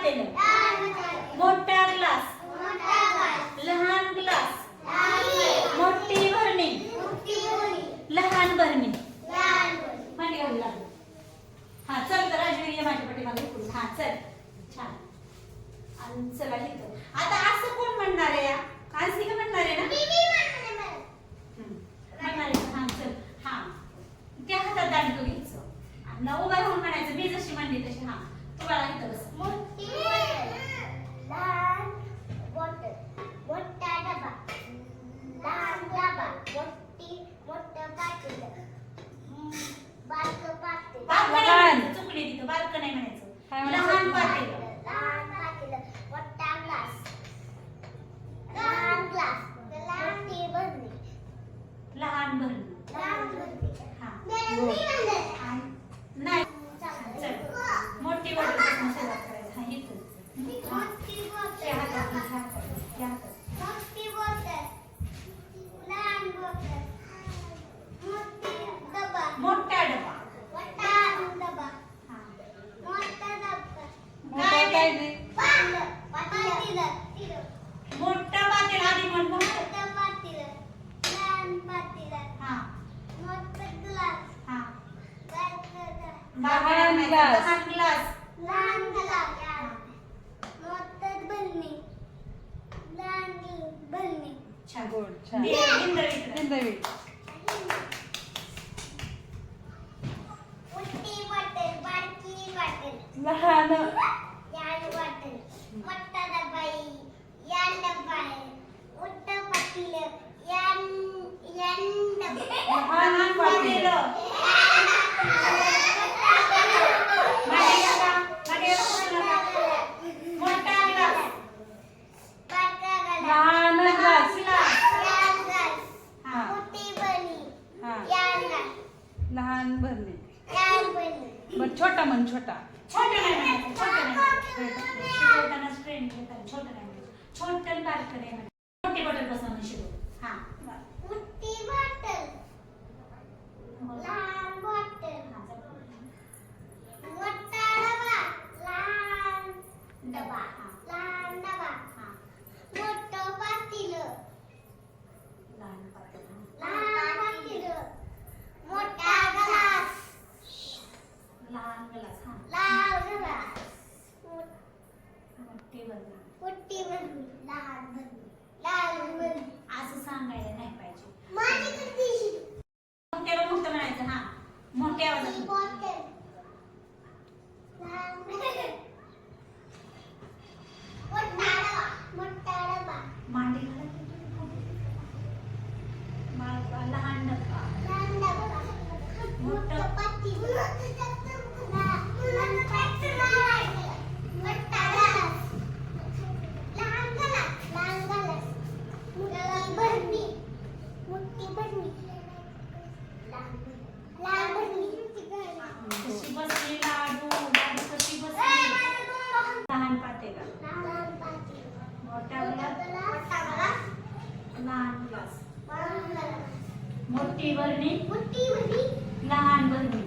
पातेलं, मोठा ग्लास, लहान ग्लास, मोठी भरणी, लहान भरणी. मांडी घालू लागलो. हा चल तर राजवीर ये माझ्या पाठीमागे पुढे. हा चल छान. आणि चला इथं आता असं कोण म्हणणार आहे या कांसी का म्हणणार आहे ना म्हणणार आहे. हा चल. हा त्या हातात दांडकं घ्यायचं आणि उभा राहून म्हणायचं मी जशी म्हणली तशी. हा तू बाळा इथं बस. मोठी लहान बॉटल, मोठा डबा, लहान डबा, मोठं पातेलं, बारकं पातेलं. बारकं चुकली तिथं. बारकं नाही म्हणायचं. लहान पातेलं, लहान पातेलं, मोठा ग्लास, लहान ग्लास, मोठी भरणी, लहान भरणी. लहान भरणी. हा हा. नाही चल मोठी बॉटल पासून सुरुवात करायची. हा इथं मोठी बॉटल, त्या हातात त्या हातात. मोठी बॉटल, लहान बॉटल, मोठी डबा, मोठा डबा. मोठा डबा, हा मोठा डबा, काय काय नाही. नाही पातेलं, मोठा पातेला आधी म्हण. मोठं. मोठं पातेलं, लहान पातेलं, हा मोठं ग्लास, हा लहान ग्लास. लहान ग्लास. लहान ग्लास, मोठं भरणी, लहान भरणी. छान. गोड छान. हिंदवी. मोठी बॉटल, बारकी बॉटल, लहान यान बॉटल, मोठा डबा, यान डबा, मोठं पातेलं, यान डबा, लहान पातेलं. मागे घाला. मागे घाला. मोठा ग्लास. बारका ग्लास, लहान ग्लास. यान ग्लास, हा मोठी भरणी, हा यान ग्लास, लहान भरणी. यान भरणी. बर छोटा म्हण छोटा. छोटं नाही म्हणायचं. छोटं नाही. शिकवताना ट्रेन घेताना छोटं नाही म्हणायचं. छोटं आणि बारकं नाही म्हणायचं. मोठी बॉटल बसवून शिकव. हा मोठी बॉटल, लहान बॉटल, मोठा डबा, लहान डबा, लहान डबा, मोठं पातेलं, लहान पातेलं. लहान पातेलं, मोठा ग्लास, लहान ग्लास. हा लहान ग्लास, मोठी बरणी. मोठी भरणी, लहान भरणी, लहान भरणी. असं सांगायला नाही पाहिजे. माझी कधी मोठ्याला मोठं म्हणायचं. हा मोठ्या आवाजात. बॉटल, लहान मोठा डबा, मोठा डबा, मांडी घाला. लहान डब्बा. लहान डबा, मोठं पातेलं, लहान पातेलं, मोठा ग्लास, लहान ग्लास, लहान ग्लास, मोठी भरणी, मोठी भरणी, लहान भरणी. कशी बसली लाडू. लाडू कशी बसली. लहान पातेला. लहान पातेलं, मोठा ग्लास. मोठा ग्लास, लहान ग्लास. लहान ग्लास, मोठी भरणी. मोठी भरणी, लहान भरणी.